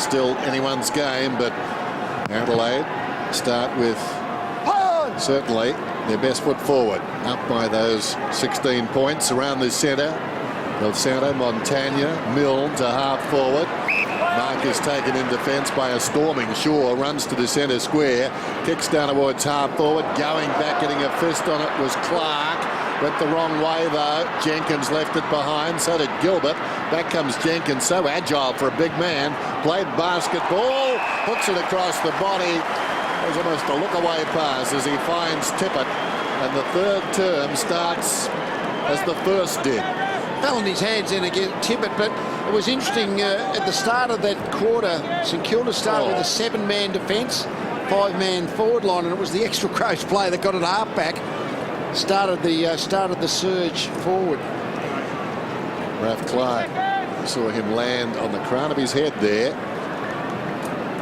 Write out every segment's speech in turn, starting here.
still anyone's game, but Adelaide start with certainly their best foot forward, up by those 16 points around the centre. El Santo, Montagna, Milne to half forward. Mark is taken in defence by a storming Shaw, runs to the centre square, kicks down towards half forward, going back, getting a fist on it was Clark. Went the wrong way though. Jenkins left it behind, so did Gilbert. Back comes Jenkins, so agile for a big man. Played basketball, hooks it across the body. It was almost a look-away pass as he finds Tippett, and the third term starts as the first did. Fell in his hands in against Tippett, but it was interesting at the start of that quarter. St Kilda started with a 7-man defence, 5-man forward line, and it was the extra Crows player that got it half-back. Started the surge forward. Ralph Clark, saw him land on the crown of his head there.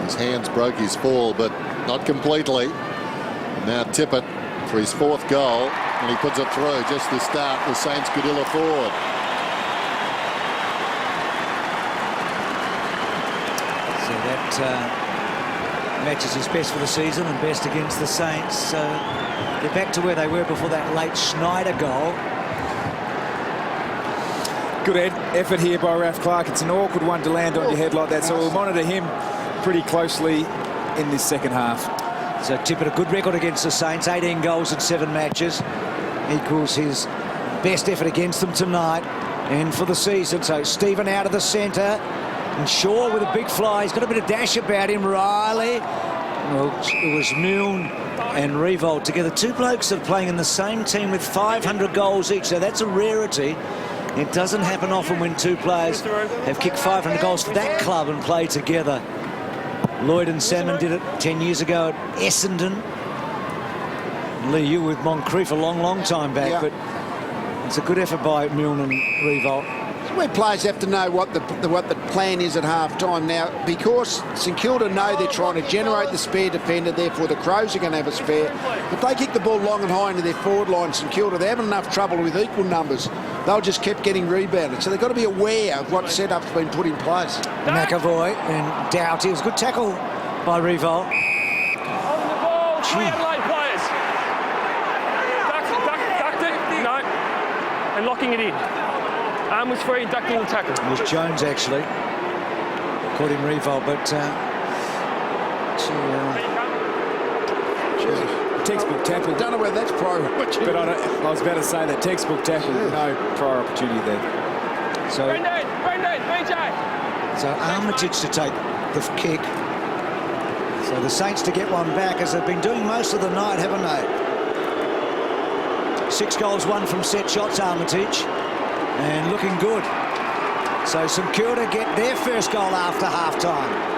His hands broke his fall, but not completely. And now Tippett for his 4th goal, and he puts it through. Just the start, the Saints could ill afford. So that matches his best for the season and best against the Saints. They're back to where they were before that late Schneider goal. Good effort here by Ralph Clark. It's an awkward one to land on your head like that, so we'll monitor him pretty closely in this second half. So Tippett, a good record against the Saints, 18 goals in 7 matches. Equals his best effort against them tonight and for the season. So Stephen out of the centre, and Shaw with a big fly. He's got a bit of dash about him. Riley. Well, it was Milne and Revolt together. 2 blokes that are playing in the same team with 500 goals each. So that's a rarity. It doesn't happen often when 2 players have kicked 500 goals for that club and played together. Lloyd and Salmon did it 10 years ago at Essendon. Lee, you were with Moncrief a long time back, but it's a good effort by Milne and Revolt. Where players have to know what the plan is at half-time. Now, because St Kilda know they're trying to generate the spare defender, therefore the Crows are going to have a spare. If they kick the ball long and high into their forward line, St Kilda, they're having enough trouble with equal numbers. They'll just keep getting rebounded. So they've got to be aware of what setup's been put in place. McAvoy and Doughty. It was a good tackle by Revolt. On the ball, 3 Adelaide players. Ducked it, no, and locking it in. Arm was free, ducking the tackle. It was Jones, actually. Caught him Revolt, but... textbook tackle. Don't know whether that's prior opportunity. But I was about to say that textbook tackle, no prior opportunity there. So, Brendan, BJ. So Armitage to take the kick. So the Saints to get one back, as they've been doing most of the night, haven't they? 6 goals, 1 from set shots, Armitage. And looking good. So St Kilda get their first goal after half-time.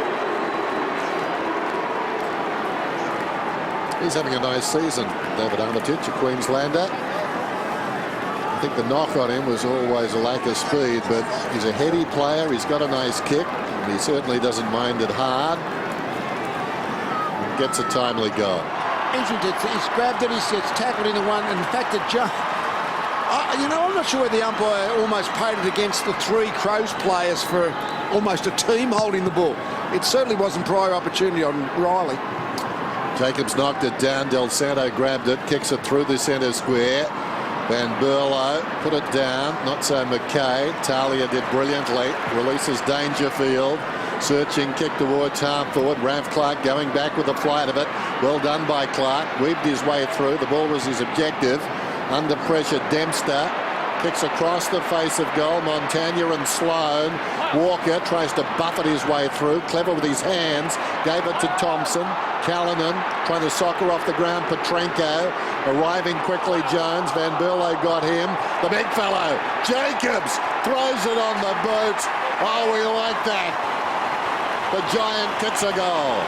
He's having a nice season, David Armitage, a Queenslander. I think the knock on him was always a lack of speed, but he's a heady player. He's got a nice kick, and he certainly doesn't mind it hard. And gets a timely goal. He's grabbed it, he's tackled into one, and in fact, it jumped. You know, I'm not sure whether the umpire almost paid it against the 3 Crows players for almost a team holding the ball. It certainly wasn't prior opportunity on Riley. Jacobs knocked it down. Del Santo grabbed it, kicks it through the centre square. Van Berlo put it down. Not so McKay. Talia did brilliantly. Releases Dangerfield. Searching kick towards half forward. Ralph Clark going back with the flight of it. Well done by Clark. Weaved his way through. The ball was his objective. Under pressure, Dempster kicks across the face of goal. Montagna and Sloan. Walker tries to buffet his way through. Clever with his hands. Gave it to Thompson. Callanan trying to soccer off the ground. Petrenko arriving quickly. Jones. Van Berlo got him. The big fellow. Jacobs throws it on the boot. Oh, we like that. The Giant gets a goal.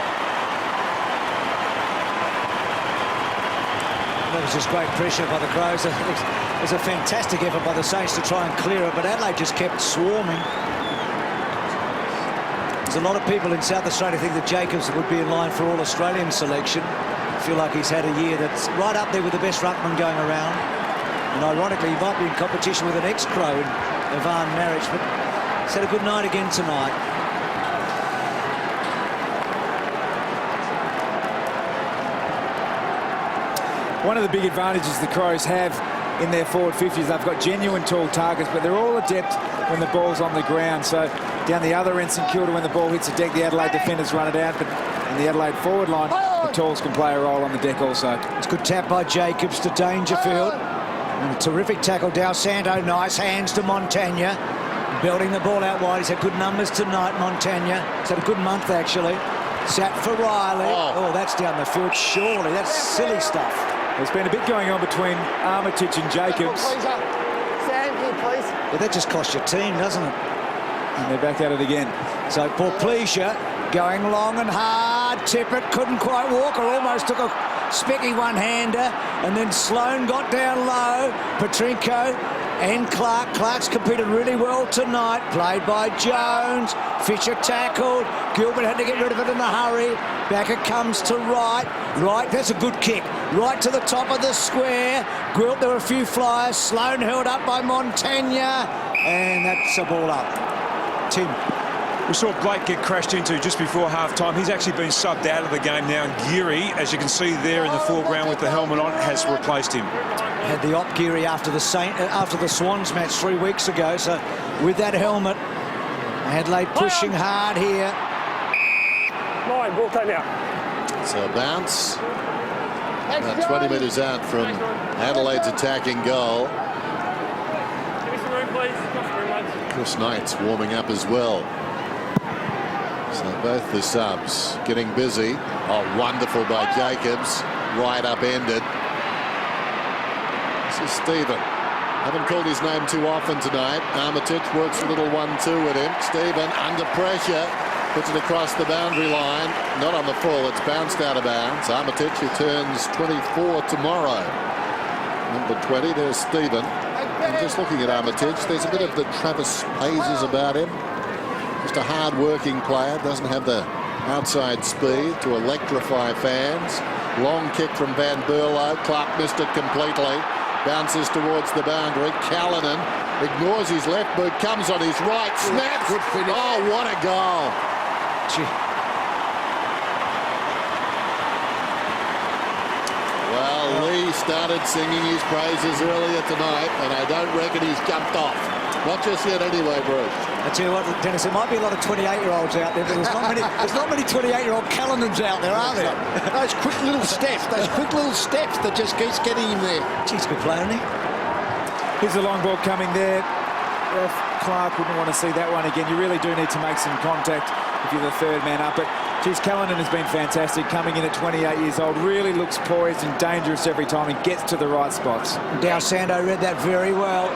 That was just great pressure by the Crows. It was a fantastic effort by the Saints to try and clear it, but Adelaide just kept swarming. There's a lot of people in South Australia think that Jacobs would be in line for All-Australian selection. I feel like he's had a year that's right up there with the best ruckman going around. And ironically, he might be in competition with an ex-Crow in Ivan Maric, but he's had a good night again tonight. one of the big advantages the Crows have in their forward 50s, they've got genuine tall targets, but they're all adept when the ball's on the ground. So down the other end, St Kilda, when the ball hits the deck, the Adelaide defenders run it out, but in the Adelaide forward line, the talls can play a role on the deck also. It's a good tap by Jacobs to Dangerfield. And a terrific tackle, Dal Santo. Nice hands to Montagna. Belting the ball out wide. He's had good numbers tonight, Montagna. He's had a good month, actually. Sat for Riley. Oh, that's down the field, surely. That's silly stuff. There's been a bit going on between Armitage and Jacobs. But that just costs your team, doesn't it? And they're back at it again. So Porplesia going long and hard. Tippett couldn't quite walk, or almost took a specky one-hander. And then Sloan got down low. Petrinko and Clark. Clark's competed really well tonight. Played by Jones. Fisher tackled. Gilbert had to get rid of it in a hurry. Back it comes to Wright. Wright, that's a good kick. Right to the top of the square. Gwilt, there were a few flyers. Sloan held up by Montagna. And that's a ball up. Tim. We saw Blake get crashed into just before half-time. He's actually been subbed out of the game now. And Geary, as you can see there in the foreground with the helmet on, has replaced him. Had the op Geary after the Swans match 3 weeks ago. So with that helmet, Adelaide pushing hard here. Ball came out. So a bounce. About 20 metres out from Adelaide's attacking goal. Give me some room, please. Not some room, lads. Chris Knight's warming up as well. So both the subs getting busy. Oh, wonderful by Jacobs. Right upended. This is Stephen. Haven't called his name too often tonight. Armitage works a little 1-2 with him. Stephen under pressure. Puts it across the boundary line. Not on the full. It's bounced out of bounds. Armitage, who turns 24 tomorrow. Number 20, there's Stephen. And just looking at Armitage, there's a bit of the Travis Hayes about him. Just a hard-working player. Doesn't have the outside speed to electrify fans. Long kick from Van Berlo. Clark missed it completely. Bounces towards the boundary. Callanan ignores his left boot. Comes on his right. Snaps. Good finish. Oh, what a goal. Gee. Well, Lee started singing his praises earlier tonight, and I don't reckon he's jumped off. Not just yet anyway, Bruce. I tell you what, Dennis, there might be a lot of 28-year-olds out there, but there's not many 28-year-old Callanans out there, are there? Those quick little steps that just keeps getting him there. Geez, good player, isn't he? Here's the long ball coming there. Clark wouldn't want to see that one again. You really do need to make some contact if you're the third man up. But, geez, Callanan has been fantastic, coming in at 28 years old. Really looks poised and dangerous every time he gets to the right spots. Dal Santo read that very well.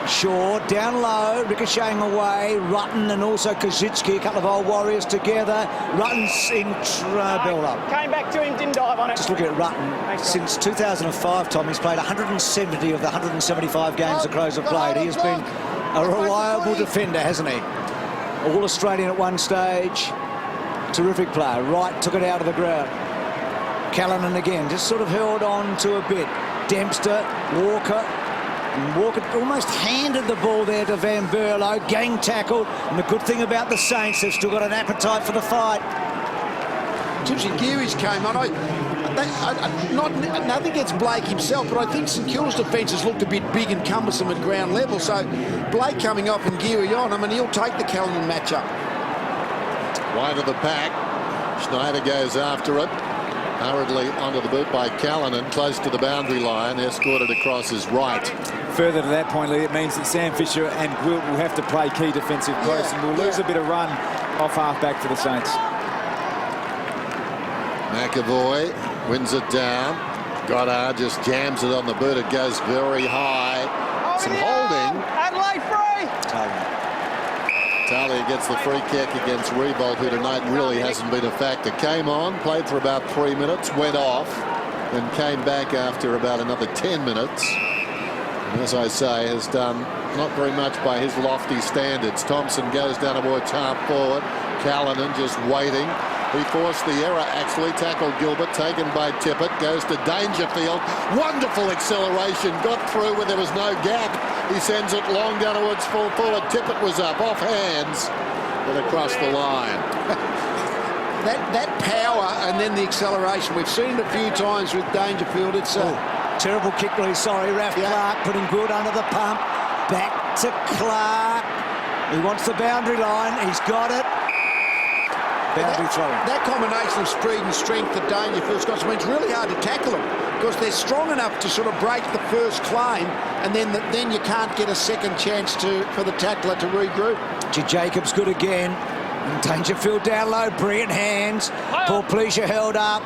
Shaw down low, ricocheting away. Rutten and also Kaczynski, a couple of old warriors together. Rutten's in build-up. Came back to him, didn't dive on it. Just looking at Rutten, since 2005, Tom, he's played 170 of the 175 games the Crows have played. He has been a reliable defender, hasn't he? All-Australian at one stage. Terrific player. Wright took it out of the ground. Callanan again, just sort of held on to a bit. Dempster, Walker. And Walker almost handed the ball there to Van Berlo. Gang tackled. And the good thing about the Saints, they've still got an appetite for the fight. Gypsy Geary's came on. Nothing against Blake himself, but I think St Kilda's defence has looked a bit big and cumbersome at ground level. So Blake coming off and Geary on, I mean, he'll take the Callanan matchup. Wide of the pack. Schneider goes after it. Hurriedly onto the boot by Callanan, close to the boundary line, escorted across his right. Further to that point, Lee, it means that Sam Fisher and Gwilt will have to play key defensive posts and will lose a bit of run off half-back for the Saints. McAvoy wins it down. Goddard just jams it on the boot. It goes very high. Some holding. Adelaide free. Talia gets the free kick against Rebold, who tonight really hasn't been a factor. Came on, played for about 3 minutes, went off, and came back after about another 10 minutes. And as I say, has done not very much by his lofty standards. Thompson goes down towards half forward. Callanan just waiting. He forced the error, actually. Tackled Gilbert, taken by Tippett. Goes to Dangerfield. Wonderful acceleration. Got through when there was no gap. He sends it long down towards full forward. Tippett was up, off hands, and across the line. that power and then the acceleration. We've seen it a few times with Dangerfield. It's terrible kick release. Sorry, Raf Clark putting good under the pump. Back to Clark. He wants the boundary line. He's got it. Boundary throwing. That combination of speed and strength that Dangerfield's got, I mean, it's really hard to tackle them because they're strong enough to sort of break the first claim, and then you can't get a second chance for the tackler to regroup. Jacobs good again. And Dangerfield down low. Brilliant hands. Paul Pleasure held up.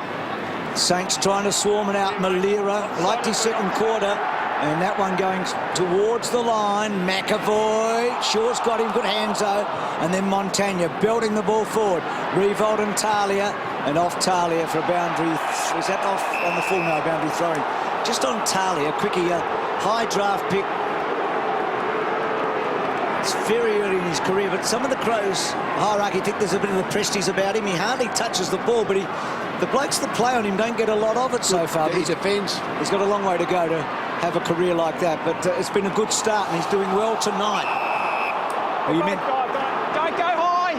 Saints trying to swarm it out. Malira liked his second quarter. And that one going towards the line. McAvoy. Shaw's got him. Good hands though. And then Montagna building the ball forward. Revolt and Talia. And off Talia for a boundary. Is that off on the full? No, boundary throwing. Just on Talia. Quickie, a high draft pick. It's very early in his career, but some of the Crows hierarchy think there's a bit of the prestige about him. He hardly touches the ball, but the blokes that play on him don't get a lot of it so far. He defends. He's got a long way to go to have a career like that, but it's been a good start, and he's doing well tonight. Well, you meant... Don't go high!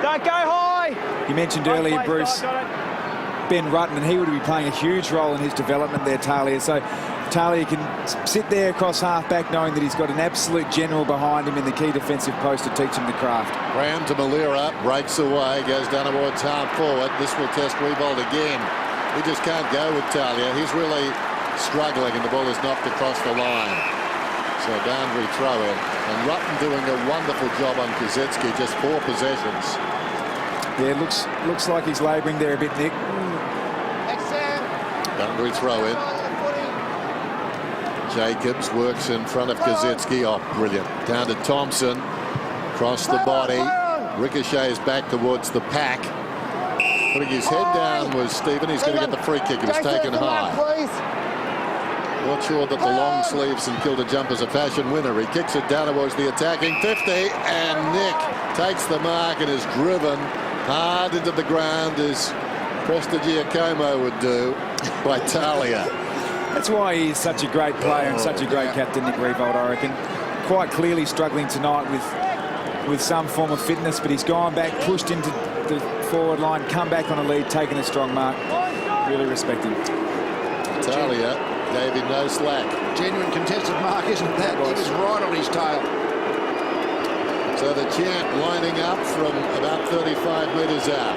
Don't go high! You mentioned earlier, Bruce, Ben Rutten, and he would be playing a huge role in his development there, Talia. So Talia can sit there across half-back knowing that he's got an absolute general behind him in the key defensive post to teach him the craft. Graham to Malira, breaks away, goes down towards half-forward. This will test Revolt again. He just can't go with Talia. He's really struggling, and the ball is knocked across the line. So boundary throw in. And Rutten doing a wonderful job on Kazetsky, just 4 possessions. Yeah, looks like he's labouring there a bit, Nick. Boundary throw in. Jacobs works in front of Kazetsky. Oh, brilliant. Down to Thompson. Across the body. Ricochets back towards the pack. Putting his head down was Stephen. He's going to get the free kick. It was taken high. Not sure that the long sleeve St Kilda jumper's a fashion winner. He kicks it down towards the attacking 50, and Nick takes the mark and is driven hard into the ground as Presta Giacomo would do by Talia. That's why he is such a great player and such a great captain, Nick Revolt, I reckon. Quite clearly struggling tonight with some form of fitness, but he's gone back, pushed into the forward line, come back on a lead, taken a strong mark. Really respect him. Talia gave him no slack. Genuine contested mark, isn't that? He was right on his tail. So the chant lining up from about 35 metres out.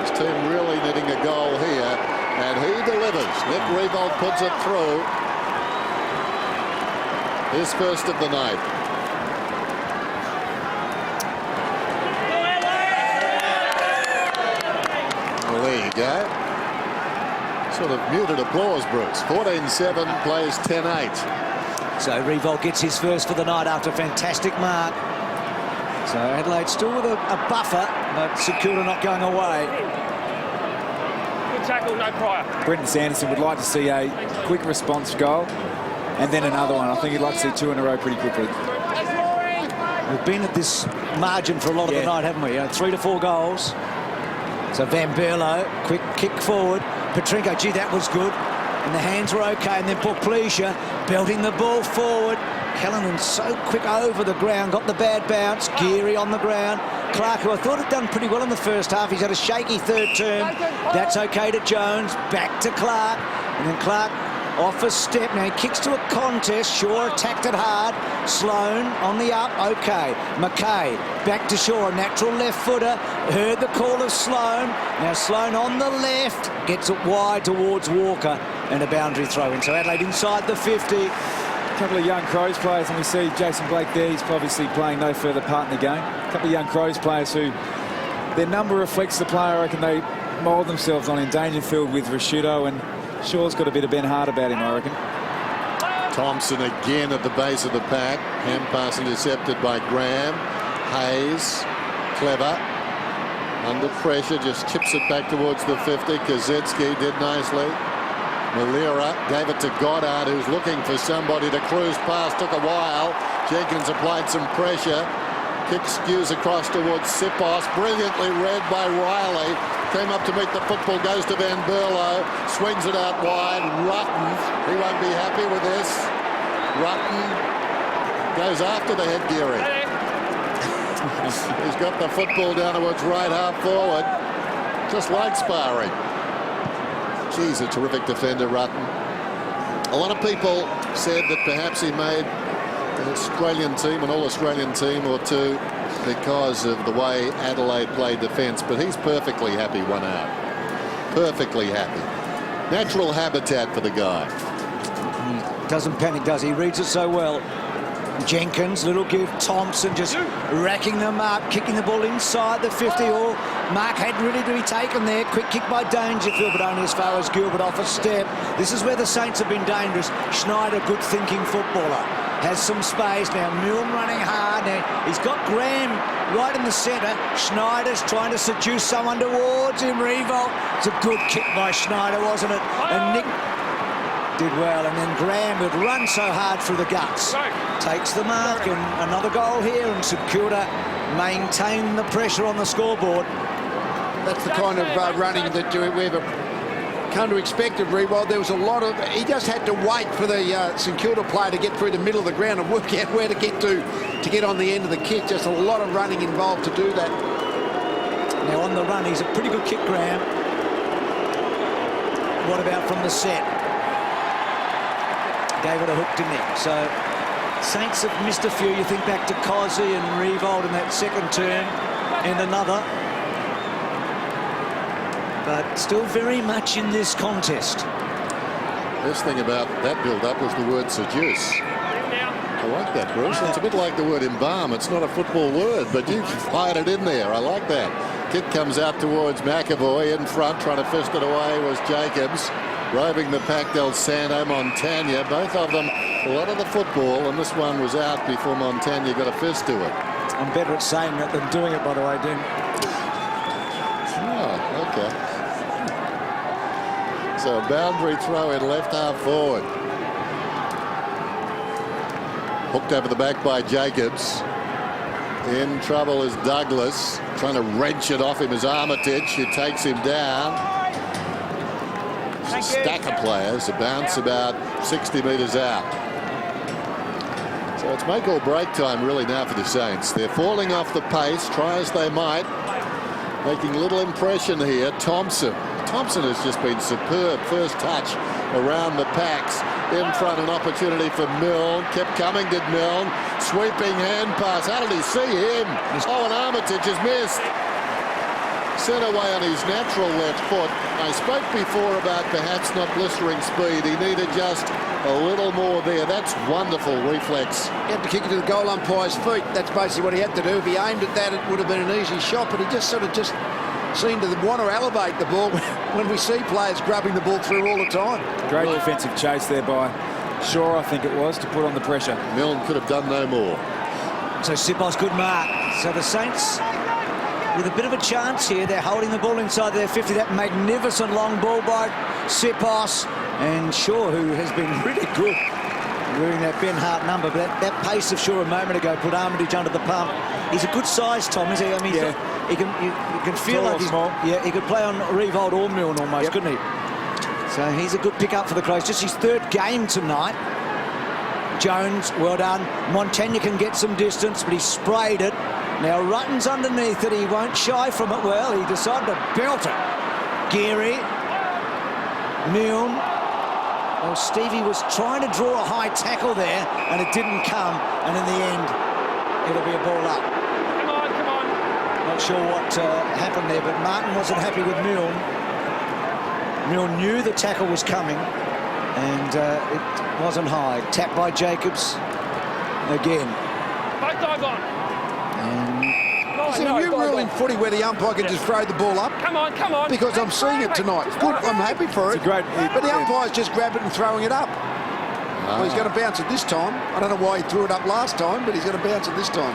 His team really needing a goal here, and he delivers. Nick Revolt puts it through. His first of the night. Well, there you go. Sort of muted applause, Bruce. 14-7 plays 10-8. So Revolt gets his first for the night after a fantastic mark. So Adelaide still with a buffer, but St Kilda not going away. Good tackle, no prior. Brenton Sanderson would like to see a quick response goal and then another one. I think he'd like to see 2 in a row pretty quickly. We've been at this margin for a lot of the night, haven't we? 3 to 4 goals. So Van Berlo, quick kick forward. Petrenko, gee, that was good. And the hands were okay. And then Porplesia belting the ball forward. Callanan so quick over the ground, got the bad bounce. Geary on the ground. Clark, who I thought had done pretty well in the first half. He's had a shaky third term. That's okay to Jones. Back to Clark. And then Clark off a step. Now he kicks to a contest. Shaw attacked it hard. Sloane on the up. Okay. McKay back to Shaw. A natural left footer. Heard the call of Sloane. Now Sloane on the left. Gets it wide towards Walker. And a boundary throw in. So Adelaide inside the 50. A couple of young Crows players, and we see Jason Blake there. He's obviously playing no further part in the game. A couple of young Crows players who their number reflects the player I reckon they mould themselves on in Dangerfield with Rashudo, and Shaw's got a bit of Ben Hart about him, I reckon. Thompson again at the base of the pack. Hand pass intercepted by Graham. Hayes, clever. Under pressure, just chips it back towards the 50. Kazetsky did nicely. Malira gave it to Goddard, who's looking for somebody to cruise past. Took a while. Jenkins applied some pressure. Kick skews across towards Sipos. Brilliantly read by Riley. Came up to meet the football, goes to Van Berlo. Swings it out wide. Rutten, he won't be happy with this. Rutten goes after the headgearing. He's got the football down towards right half forward. just like sparring. Geez, a terrific defender, Rutten. A lot of people said that perhaps he made an Australian team, an all-Australian team or two, because of the way Adelaide played defence, but he's perfectly happy one out. Perfectly happy. Natural habitat for the guy. Doesn't panic, does he? Reads it so well. Jenkins, little give. Thompson just racking them up, kicking the ball inside the 50. Or Mark had really to be taken there. Quick kick by Dangerfield, but only as far as Gilbert off a step. This is where the Saints have been dangerous. Schneider, good thinking footballer. Has some space now. Milne running hard now. He's got Graham right in the centre. Schneider's trying to seduce someone towards him. Revolt. It's a good kick by Schneider, wasn't it? And Nick did well, and then Graham would run so hard through the guts. Takes the mark, and another goal here, and St Kilda maintain the pressure on the scoreboard. That's the kind of running that we've come to expect of Riewoldt. There was a lot of... He just had to wait for the St Kilda player to get through the middle of the ground and work out where to get on the end of the kick. Just a lot of running involved to do that. Now on the run, he's a pretty good kick, Graham. What about from the set? Gave it a hook, didn't he? So Saints have missed a few. You think back to Cozzy and Riewoldt in that second term and another. But still very much in this contest. Best thing about that build-up was the word seduce. I like that, Bruce. It's a bit like the word embalm. It's not a football word, but you've hired it in there. I like that. Kick comes out towards McAvoy. In front, trying to fist it away was Jacobs. Roving the pack, Del Santo, Montagna. Both of them, a lot of the football, and this one was out before Montagna got a fist to it. I'm better at saying that than doing it, by the way, Dean. Oh, okay. So boundary throw in left half forward. Hooked over the back by Jacobs. In trouble is Douglas. Trying to wrench it off him is Armitage, who takes him down. A stack of players, a bounce about 60 metres out. So it's make or break time really now for the Saints. They're falling off the pace, try as they might. Making little impression here. Thompson has just been superb. First touch around the packs. In front, an opportunity for Milne. Kept coming, did Milne. Sweeping hand pass. How did he see him? Oh, and Armitage has missed. Set away on his natural left foot. I spoke before about perhaps not blistering speed. He needed just a little more there. That's wonderful reflex. He had to kick it to the goal umpire's feet. That's basically what he had to do. If he aimed at that, it would have been an easy shot, but he just seemed to want to elevate the ball when we see players grabbing the ball through all the time. Great defensive chase there by Shaw, I think it was, to put on the pressure. Milne could have done no more. So Sipos, good mark. So the Saints with a bit of a chance here. They're holding the ball inside their 50. That magnificent long ball by Sipos. And Shaw, who has been really good wearing that Ben Hart number. But that pace of Shaw a moment ago put Armitage under the pump. He's a good size, Tom, is he? I mean, yeah. You can feel Tall like he's small. Yeah, he could play on Riewoldt or Milne almost, couldn't he? So he's a good pick-up for the Crows. Just his third game tonight. Jones, well done. Montagna can get some distance, but he sprayed it. Now Rutten's underneath it. He won't shy from it. Well, he decided to belt it. Geary. Milne. Well, Stevie was trying to draw a high tackle there, and it didn't come. And in the end, it'll be a ball up. Come on. Not sure what happened there, but Martin wasn't happy with Milne. Milne knew the tackle was coming, and it wasn't high. Tapped by Jacobs again. Both dive on. Is there a new rule in footy where the umpire can just throw the ball up? Come on. Because I'm seeing it tonight. Good, I'm happy for it. It's a great... But the umpire's just grabbed it and throwing it up. Well, he's going to bounce it this time. I don't know why he threw it up last time, but he's going to bounce it this time.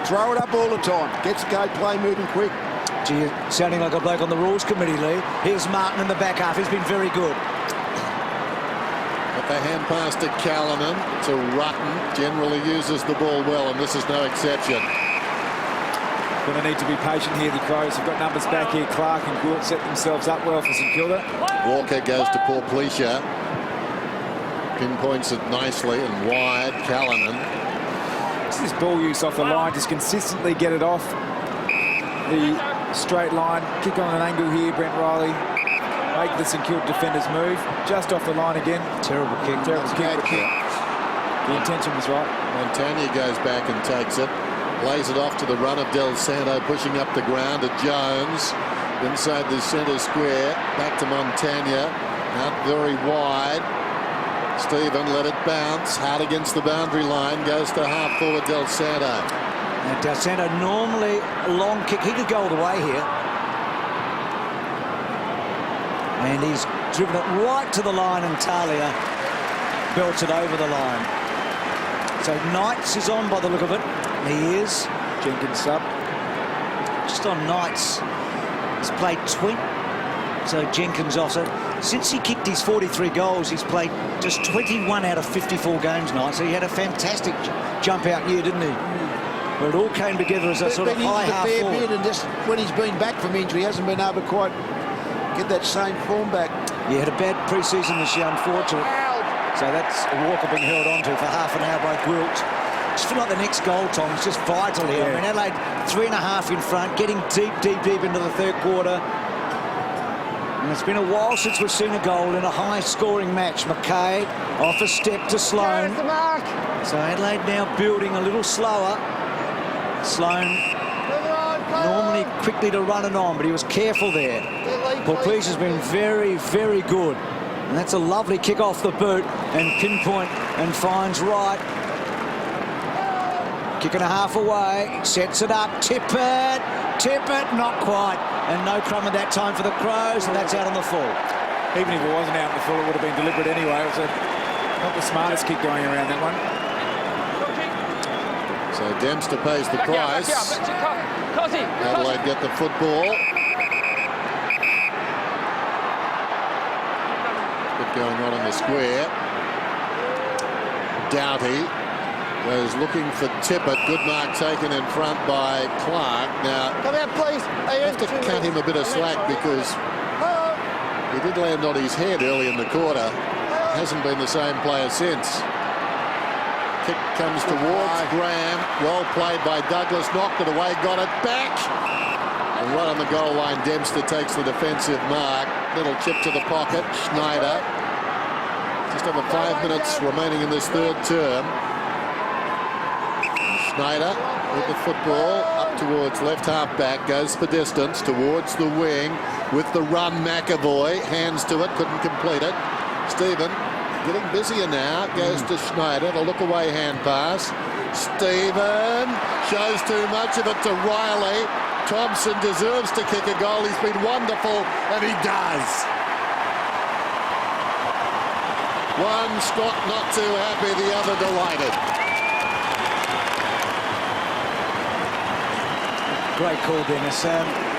Throw it up all the time. Gets the game play moving quick. Gee, sounding like a bloke on the rules committee, Lee. Here's Martin in the back half. He's been very good. But the hand pass to Callanan, to Rutten. Generally uses the ball well, and this is no exception. Going to need to be patient here. The Crows have got numbers back here. Clark and Gould set themselves up well for St Kilda. Walker goes to Paul Pleasure. Pinpoints it nicely and wide. Callanan. This ball use off the line, just consistently get it off the straight line, kick on an angle here, Brent Riley. Make the St Kilda defenders move. Just off the line again. Terrible kick. Terrible kick. The intention was right. Montagna goes back and takes it. Lays it off to the run of Del Santo, pushing up the ground to Jones. Inside the centre square. Back to Montagna. Out very wide. Stephen let it bounce. Hard against the boundary line. Goes to half forward Del Santo. Now, Del Santo normally a long kick. He could go all the way here. And he's driven it right to the line, and Talia belts it over the line. So Knights is on by the look of it. He is. Jenkins sub. Just on Knights. He's played 20. So Jenkins off. So since he kicked his 43 goals, he's played just 21 out of 54 games, Knights. So he had a fantastic jump out year, didn't he? But it all came together as a sort of high half forward. And just when he's been back from injury, he hasn't been able to quite get that same form back. He had a bad pre-season this year, unfortunately. So that's a Walker being held onto for half an hour by Gwilt. Just feel like the next goal, Tom, is just vital here. Yeah. I mean, Adelaide 3.5 in front, getting deep into the third quarter. And it's been a while since we've seen a goal in a high-scoring match. McKay off a step to Sloane. So Adelaide now building a little slower. Sloane normally quickly to run it on, but he was careful there. Portese has been very, very good. And that's a lovely kick off the boot and pinpoint and finds right. Kick and a half away, sets it up, tip it, not quite. And no crumb at that time for the Crows, and that's out on the full. Even if it wasn't out in the full, it would have been deliberate anyway. It was not the smartest kick going around that one. So Dempster pays the price. Adelaide get the football. Bit going on in the square. Doughty was looking for Tippett. Good mark taken in front by Clark. Now, come out, please. I have to cut him a bit of slack because he did land on his head early in the quarter. Hasn't been the same player since. Kick comes towards Graham. Well played by Douglas. Knocked it away. Got it back. And right on the goal line, Dempster takes the defensive mark. Little chip to the pocket. Schneider. Just over 5 minutes remaining in this third term. Schneider with the football up towards left half back. Goes for distance towards the wing with the run. McAvoy. Hands to it. Couldn't complete it. Stephen getting busier now. Goes to Schneider. The look away hand pass. Stephen shows too much of it to Riley. Thompson deserves to kick a goal. He's been wonderful, and he does. One Scott not too happy, the other delighted. Great call, Dennis.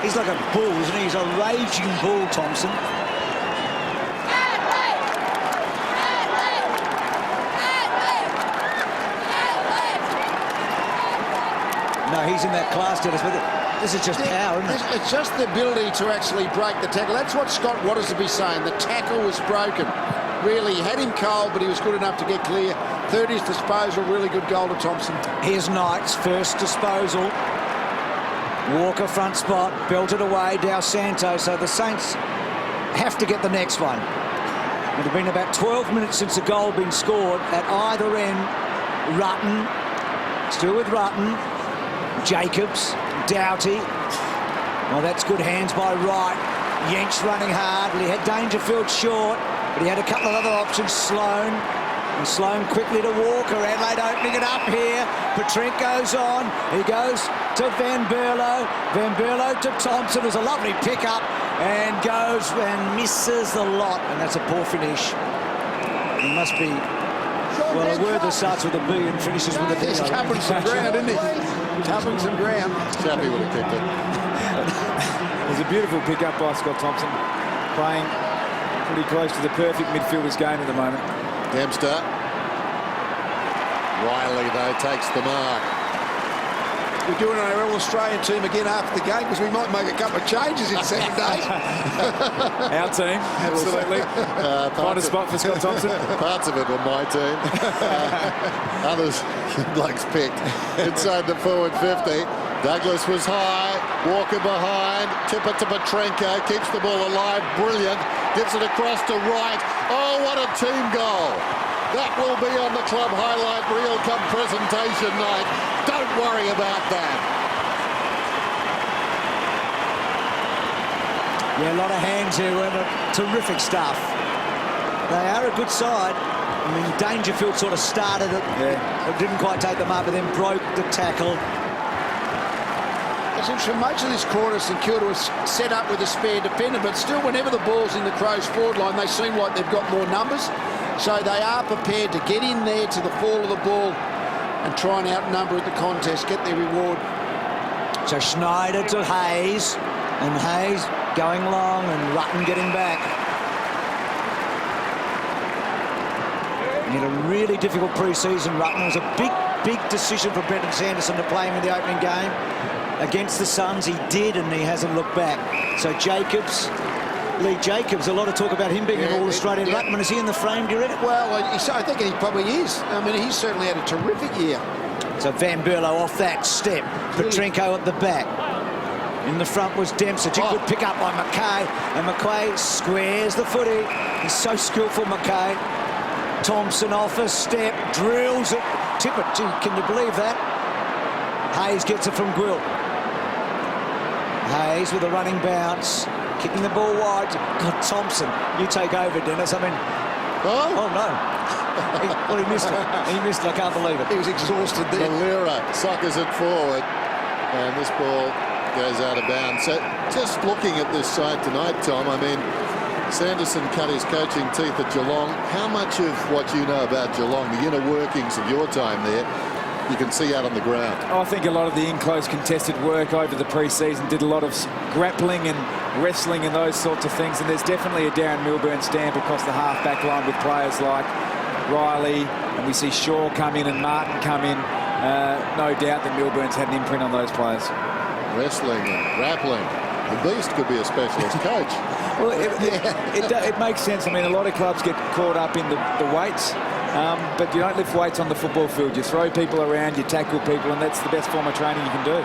He's like a bull, isn't he? He's a raging bull, Thompson. No, he's in that class, Dennis, but this is just power, isn't it? It's just the ability to actually break the tackle. That's what Scott wanted to be saying. The tackle was broken. Really, he had him cold, but he was good enough to get clear. 30th disposal, really good goal to Thompson. Here's Knight's first disposal. Walker front spot, belted away, Del Santo. So the Saints have to get the next one. It had been about 12 minutes since the goal had been scored at either end. Rutten, still with Rutten. Jacobs, Doughty. Well, that's good hands by Wright. Yench running hard. Well, he had Dangerfield short, but he had a couple of other options. Sloane. And Sloane quickly to Walker. Adelaide opening it up here. Patrick goes on. He goes to Van Berlo. Van Berlo to Thompson. There's a lovely pick-up and goes and misses the lot. And that's a poor finish. He must be, well, a word that starts with a B and finishes with a D. He's covering some ground, isn't he? Covering some ground. Chappie would have kicked it. There's a beautiful pick-up by Scott Thompson. Playing pretty close to the perfect midfielder's game at the moment. Dempster. Riley, though, takes the mark. We're doing our All-Australian team again after the game because we might make a couple of changes in 7 days. Our team, absolutely. Find a spot for Scott Thompson. Parts of it were my team. Others, blokes picked. Inside the forward 50. Douglas was high, Walker behind, tip it to Petrenko, keeps the ball alive, brilliant, gives it across to Wright. Oh, what a team goal. That will be on the club highlight reel come presentation night. Don't worry about that. Yeah, a lot of hands here, and terrific stuff. They are a good side. I mean, Dangerfield sort of started it. Yeah. It didn't quite take them up, but then broke the tackle. It's interesting, much of this quarter, St Kilda was set up with a spare defender, but still, whenever the ball's in the Crows' forward line, they seem like they've got more numbers. So they are prepared to get in there to the fall of the ball and try and outnumber at the contest, get their reward. So Schneider to Hayes, and Hayes going long, and Rutten getting back. He had a really difficult pre-season, Rutten. It was a big decision for Brendan Sanderson to play him in the opening game. Against the Suns, he did, and he hasn't looked back. So Jacobs, Lee Jacobs, a lot of talk about him being an All-Australian ruckman. Is he in the frame, do you reckon? Well, I think he probably is. I mean, he's certainly had a terrific year. So Van Berlo off that step. Petrenko at the back. In the front was Dempsey. Good pick up by McKay. And McKay squares the footy. He's so skillful, McKay. Thompson off a step, drills it. Tip it. Gee, can you believe that? Hayes gets it from Gwilt. Hayes with a running bounce, kicking the ball wide. God, Thompson, you take over, Dennis. I mean, oh no. He missed it. He missed it. I can't believe it. He was exhausted there. Malera soccers it forward, and this ball goes out of bounds. So just looking at this side tonight, Tom, I mean, Sanderson cut his coaching teeth at Geelong. How much of what you know about Geelong, the inner workings of your time there, you can see out on the ground? I think a lot of the in-close contested work over the pre-season did a lot of grappling and wrestling and those sorts of things, and there's definitely a Darren Milburn stamp across the half-back line with players like Riley, and we see Shaw come in and Martin come in. No doubt that Milburn's had an imprint on those players. Wrestling and grappling. The Beast could be a specialist coach. Well, it makes sense. I mean, a lot of clubs get caught up in the weights, but you don't lift weights on the football field. You throw people around, you tackle people, and that's the best form of training you can do.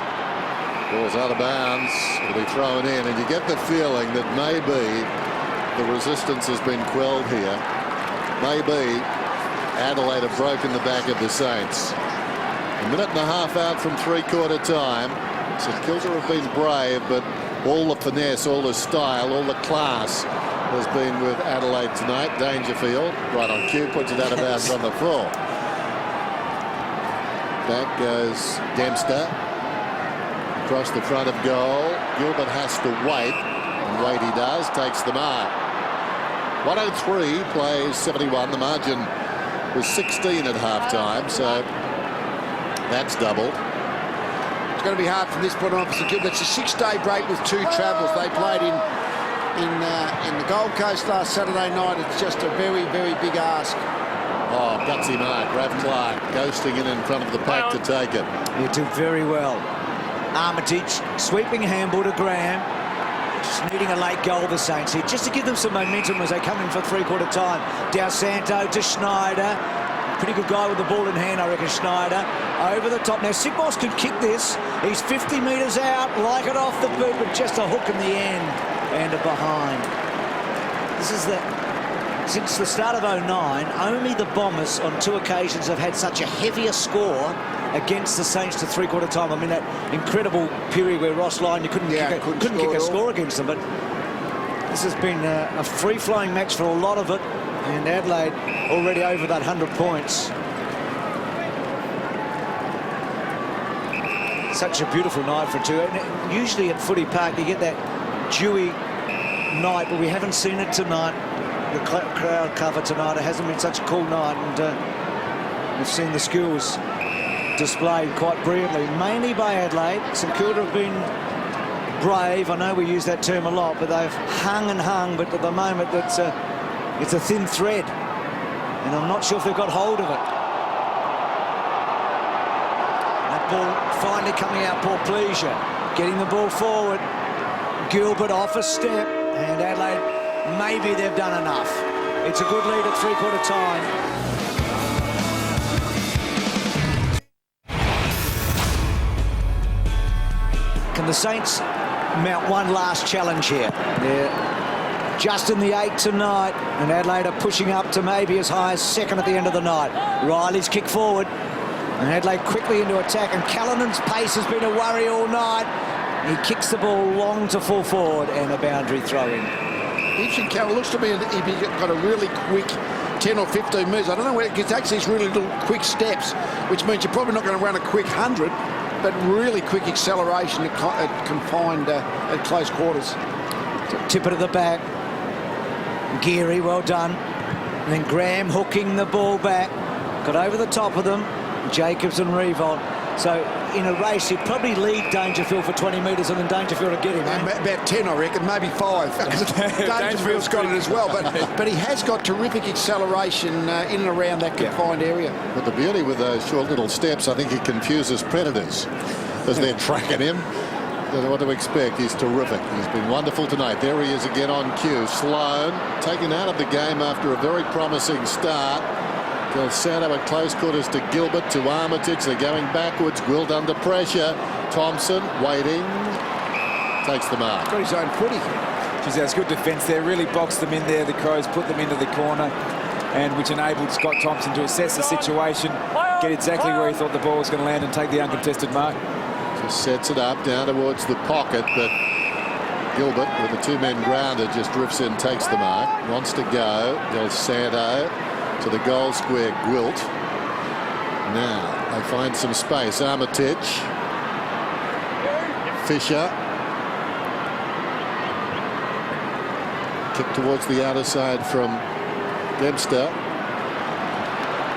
Ball's out of bounds. It'll be thrown in, and you get the feeling that maybe the resistance has been quelled here. Maybe Adelaide have broken the back of the Saints. A minute and a half out from three-quarter time. St Kilda have been brave, but all the finesse, all the style, all the class has been with Adelaide tonight. Dangerfield, right on cue, puts it out of bounds on the full. Back goes Dempster. Across the front of goal. Gilbert has to wait, and wait he does, takes the mark. 103 plays 71. The margin was 16 at half-time, so that's doubled. It's going to be hard from this point on for St Kilda. It's a 6-day break with 2 travels. They played in the Gold Coast last Saturday night. It's just a very, very big ask. Oh, gutsy mark. Rav Clark ghosting in front of the pack to take it. You did very well. Armitage, sweeping handball to Graham. Just needing a late goal, the Saints here, just to give them some momentum as they come in for three-quarter time. Del Santo to Schneider. Pretty good guy with the ball in hand, I reckon, Schneider. Over the top. Now, Sigmos could kick this. He's 50 metres out, like it off the boot, but just a hook in the end and a behind. This is since the start of 09, only the Bombers on 2 occasions have had such a heavier score against the Saints to three-quarter time. I mean, that incredible period where Ross Lyon, you couldn't kick a score against them, but this has been a free-flowing match for a lot of it, and Adelaide already over that 100 points. Such a beautiful night for 2. And usually at Footy Park you get that dewy night, but we haven't seen it tonight. The crowd cover tonight, it hasn't been such a cool night, and we've seen the skills displayed quite brilliantly, mainly by Adelaide. St Kilda have been brave. I know we use that term a lot, but they've hung and hung, but at the moment it's a thin thread, and I'm not sure if they've got hold of it. That ball finally coming out, poor Pleasure, getting the ball forward. Gilbert off a step, and Adelaide, maybe they've done enough. It's a good lead at three-quarter time. And the Saints mount one last challenge here. They're just in the 8 tonight, and Adelaide are pushing up to maybe as high as second at the end of the night. Riley's kick forward, and Adelaide quickly into attack, and Callanan's pace has been a worry all night. He kicks the ball long to full forward, and a boundary throw in. Interesting, Carroll. Looks to me he's got a really quick 10 or 15 moves. I don't know where he takes these really little quick steps, which means you're probably not going to run a quick 100, but really quick acceleration at confined at close quarters. Tip it at the back. Geary, well done. And then Graham hooking the ball back. Got over the top of them. Jacobs and Revolt. So in a race, he'd probably lead Dangerfield for 20 metres, and then Dangerfield would get him. About 10, I reckon, maybe 5. Dangerfield's got it as well, but he has got terrific acceleration in and around that confined area. But the beauty with those short little steps, I think he confuses predators as they're tracking him. Don't know what to expect. He's terrific. He's been wonderful tonight. There he is again on cue. Sloan taken out of the game after a very promising start. Del Santo at close quarters to Gilbert, to Armitage. They're going backwards. Gwilt under pressure. Thompson waiting. Takes the mark. Got his own footy. Geez, that's good defence there. Really boxed them in there. The Crows put them into the corner, and which enabled Scott Thompson to assess the situation, get exactly where he thought the ball was going to land, and take the uncontested mark. Just sets it up down towards the pocket, but Gilbert, with the two men grounded, just drifts in, takes the mark. Wants to go. Del Santo to the goal square. Gwilt. Now they find some space. Armitage. Fisher. Kick towards the outer side from Dempster.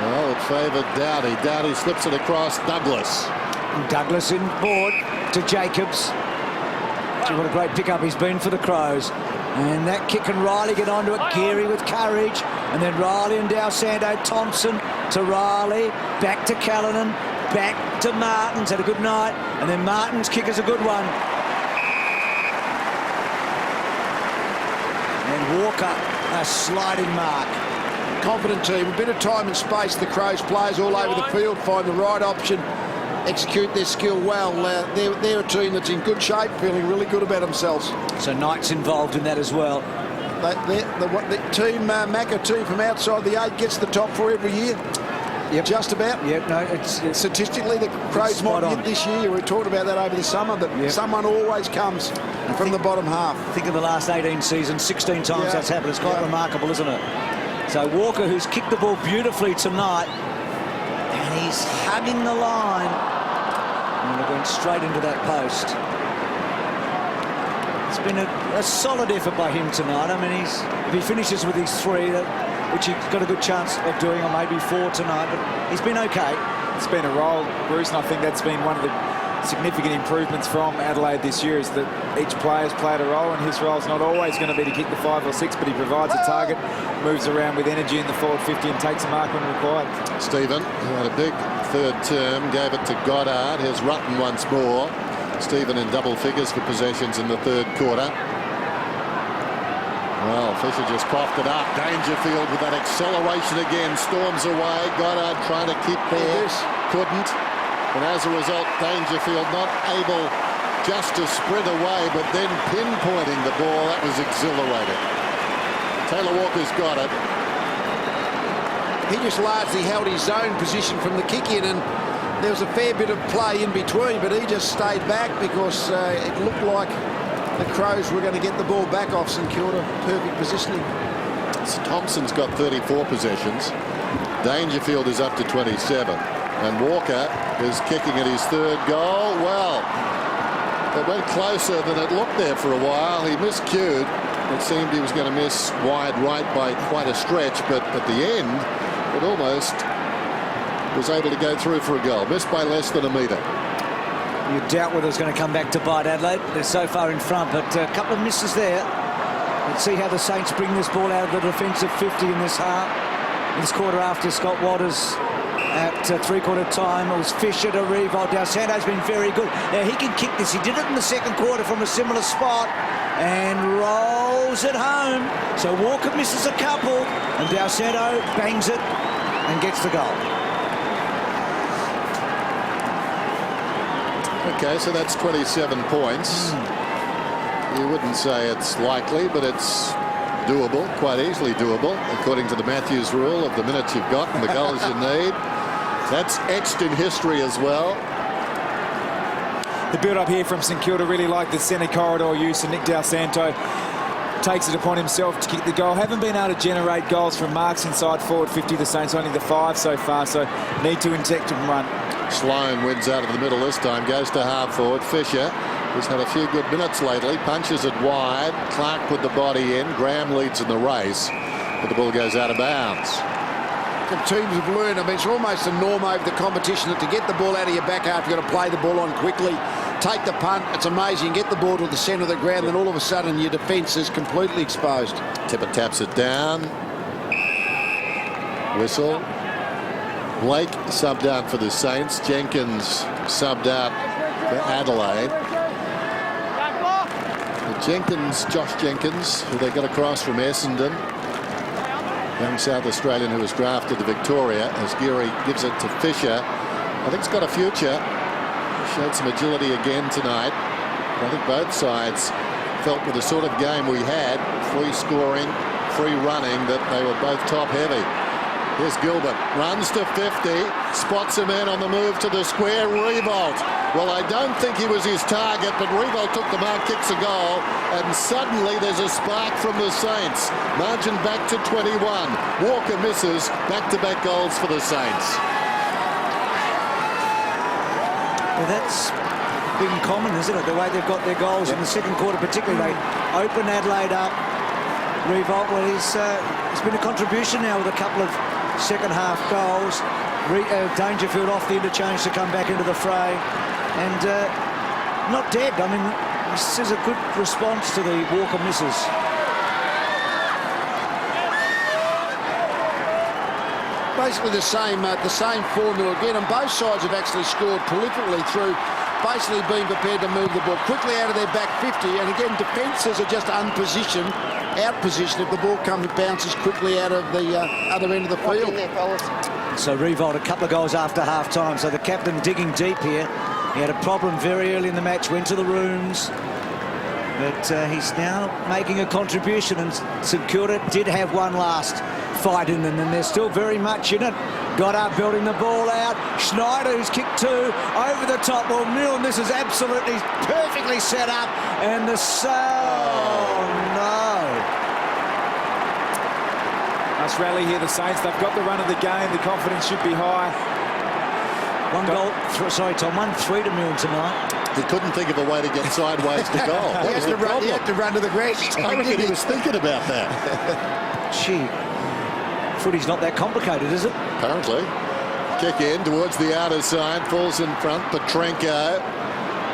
Well, it favoured Doughty. Doughty slips it across. Douglas. Douglas in board to Jacobs. Gee, what a great pickup he's been for the Crows. And that kick, and Riley get onto it. Geary with courage. And then Riley and Del Santo. Thompson to Riley. Back to Callanan. Back to Martins. Had a good night. And then Martins' kick is a good one. And Walker, a sliding mark. Confident team. A bit of time and space. The Crows players all over the field find the right option, execute their skill well. They're a team that's in good shape, feeling really good about themselves. So Knight's involved in that as well. The team, Macca team from outside the 8 gets the top 4 every year. Yep. Just about. Yep. No, it's statistically, the Crows might hit this year. We talked about that over the summer, but someone always comes from the bottom half. I think in the last 18 seasons, 16 times that's happened. It's quite remarkable, isn't it? So Walker, who's kicked the ball beautifully tonight, and he's hugging the line, and it went straight into that post. It's been a solid effort by him tonight. I mean, if he finishes with his 3, which he's got a good chance of doing, or maybe 4 tonight, but he's been okay. It's been a role, Bruce, and I think that's been one of the significant improvements from Adelaide this year, is that each player's played a role, and his role's not always going to be to kick the 5 or 6, but he provides a target, moves around with energy in the forward 50 and takes a mark when required. Stephen, who had a big third term, gave it to Goddard. Here's Rutten once more. Stephen in double figures for possessions in the third quarter. Well, Fisher just coughed it up. Dangerfield with that acceleration again. Storms away. Goddard trying to keep there. Couldn't. And as a result, Dangerfield not able just to sprint away, but then pinpointing the ball. That was exhilarating. Taylor Walker's got it. He just largely held his own position from the kick in, and there was a fair bit of play in between, but he just stayed back because it looked like the Crows were going to get the ball back off St Kilda. Perfect positioning. Thompson's got 34 possessions. Dangerfield is up to 27. And Walker is kicking at his 3rd goal. Well, it went closer than it looked there for a while. He miscued. It seemed he was going to miss wide right by quite a stretch, but at the end, it almost was able to go through for a goal. Missed by less than a metre. You doubt whether it's going to come back to bite Adelaide. They're so far in front, but a couple of misses there. Let's see how the Saints bring this ball out of the defensive 50 in this half. This quarter after Scott Waters at 3/4 time. It was Fisher to Revolt. Del Santo's been very good. Now he can kick this. He did it in the 2nd quarter from a similar spot and rolls it home. So Walker misses a couple and Del Santo bangs it and gets the goal. Okay, so that's 27 points. You wouldn't say it's likely, but it's doable, quite easily doable, according to the Matthews rule of the minutes you've got and the goals you need. That's etched in history as well. The build-up here from St Kilda really like the centre corridor use, and Nick Del Santo takes it upon himself to kick the goal. Haven't been able to generate goals from marks inside forward 50. The Saints only the 5 so far, so need to inject and run. Sloan wins out of the middle this time, goes to half forward. Fisher, who's had a few good minutes lately, punches it wide. Clark with the body in. Graham leads in the race, but the ball goes out of bounds. The teams have learned, I mean, it's almost a norm over the competition that to get the ball out of your back half, you've got to play the ball on quickly, take the punt. It's amazing. Get the ball to the centre of the ground, then all of a sudden your defence is completely exposed. Tipper taps it down. Whistle. Blake subbed out for the Saints. Jenkins subbed out for Adelaide. Josh Jenkins, who they got across from Essendon, young South Australian who was drafted to Victoria, as Geary gives it to Fisher. I think he's got a future. Showed some agility again tonight. I think both sides felt with the sort of game we had, free scoring, free running, that they were both top heavy. Here's Gilbert, runs to 50, spots a man on the move to the square. Revolt. Well, I don't think he was his target, but Revolt took the mark, kicks a goal, and suddenly there's a spark from the Saints. Margin back to 21. Walker misses. Back-to-back goals for the Saints. Well, that's been common, isn't it? The way they've got their goals in the second quarter, particularly. They open Adelaide up. Revolt, well, he's been a contribution now with a couple of second-half goals. Dangerfield off the interchange to come back into the fray. And not dead. I mean, this is a good response to the Walker misses. Basically the same formula again, and both sides have actually scored prolifically through basically being prepared to move the ball quickly out of their back 50, and again defences are just unpositioned, out position if the ball bounces quickly out of the other end of the field. So Revolt a couple of goals after half-time, so the captain digging deep here. He had a problem very early in the match, went to the rooms, but he's now making a contribution, and St Kilda did have one last fight in them, and they're still very much in it. Goddard building the ball out. Schneider, who's kicked 2 over the top. Well, Milne, this is absolutely perfectly set up, and the no. Nice rally here, the Saints. They've got the run of the game. The confidence should be high. One goal, sorry Tom, 1-3 to Milne tonight. He couldn't think of a way to get sideways to goal. He has to run to the ground. I reckon he was thinking about that. Gee, footy's not that complicated, is it? Apparently. Kick in towards the outer side, falls in front. Petrenko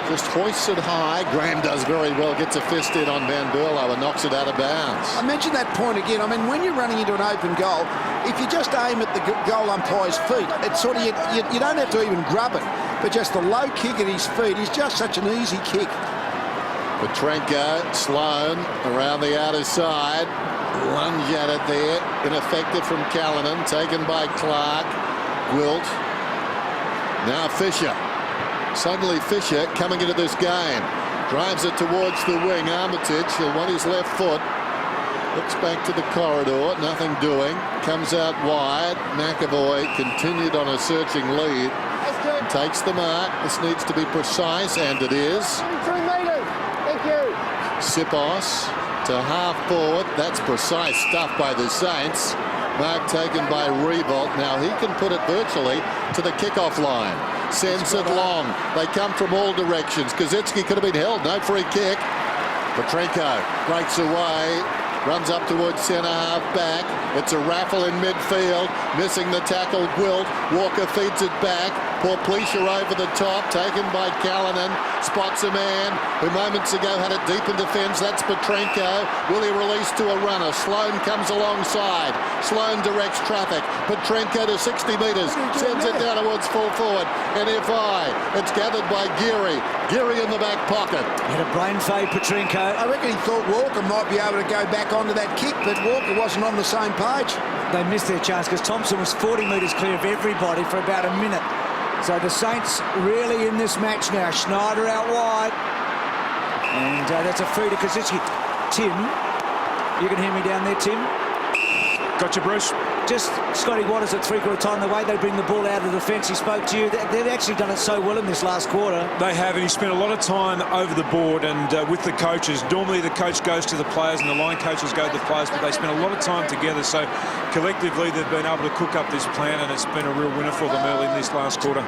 just hoists it high. Graham does very well, gets a fist in on Van Berlo and knocks it out of bounds. I mentioned that point again. I mean, when you're running into an open goal, if you just aim at the goal umpire's feet, it's sort of, you don't have to even grub it, but just the low kick at his feet is just such an easy kick. Petrenko, Sloan around the outer side. Lunge at it there. Ineffective from Callanan. Taken by Clark. Gwilt. Now Fisher. Suddenly Fisher coming into this game. Drives it towards the wing. Armitage, he'll want his left foot. Looks back to the corridor. Nothing doing. Comes out wide. McAvoy continued on a searching lead. Takes the mark. This needs to be precise, and it is. 23 metres. Thank you. Sipos to half forward. That's precise stuff by the Saints. Mark taken by Revolt. Now he can put it virtually to the kickoff line. Sends it long. They come from all directions. Kozinski could have been held. No free kick. Petrenko breaks away. Runs up towards centre half back. It's a raffle in midfield. Missing the tackle. Gwilt. Walker feeds it back. Porplecia over the top. Taken by Callanan. Spots a man who moments ago had it deep in defence. That's Petrenko. Will he release to a runner? Sloan comes alongside. Sloan directs traffic. Petrenko to 60 metres. Sends it down towards full forward. NFI. It's gathered by Geary. Geary in the back pocket. Had a brain fade, Petrenko. I reckon he thought Walker might be able to go back onto that kick, but Walker wasn't on the same page. They missed their chance because Thompson was 40 metres clear of everybody for about a minute. So the Saints really in this match now. Schneider out wide. And that's a free to Kaczynski. Tim, you can hear me down there, Tim? Gotcha, Bruce. Just Scotty Waters at three-quarter time, the way they bring the ball out of the defence, he spoke to you. They've actually done it so well in this last quarter. They have, and he spent a lot of time over the board and with the coaches. Normally the coach goes to the players and the line coaches go to the players, but they spend a lot of time together. So collectively they've been able to cook up this plan, and it's been a real winner for them early in this last quarter.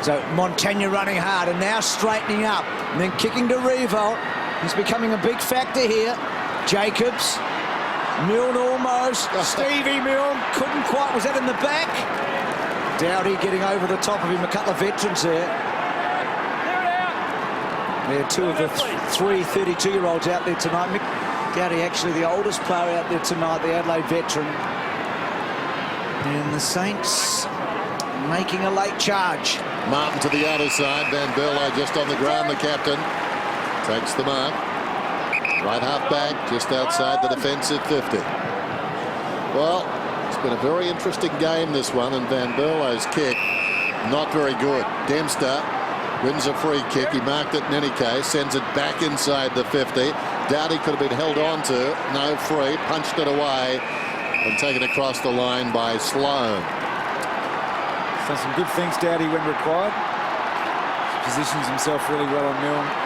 So Montagna running hard and now straightening up and then kicking to Revolt. He's becoming a big factor here. Jacobs. Milne almost. Stevie Milne couldn't quite. Was that in the back? Dowdy getting over the top of him. A couple of veterans there. They're two of the three 32-year-olds out there tonight. Mick Dowdy actually the oldest player out there tonight, the Adelaide veteran. And the Saints making a late charge. Martin to the outer side. Van Berlo just on the ground. The captain takes the mark. Right half back, just outside the defensive 50. Well, it's been a very interesting game, this one, and Van Berlo's kick, not very good. Dempster wins a free kick. He marked it in any case, sends it back inside the 50. Dowdy could have been held on to, no free, punched it away, and taken across the line by Sloan. So some good things, Dowdy, when required. Positions himself really well on Milne.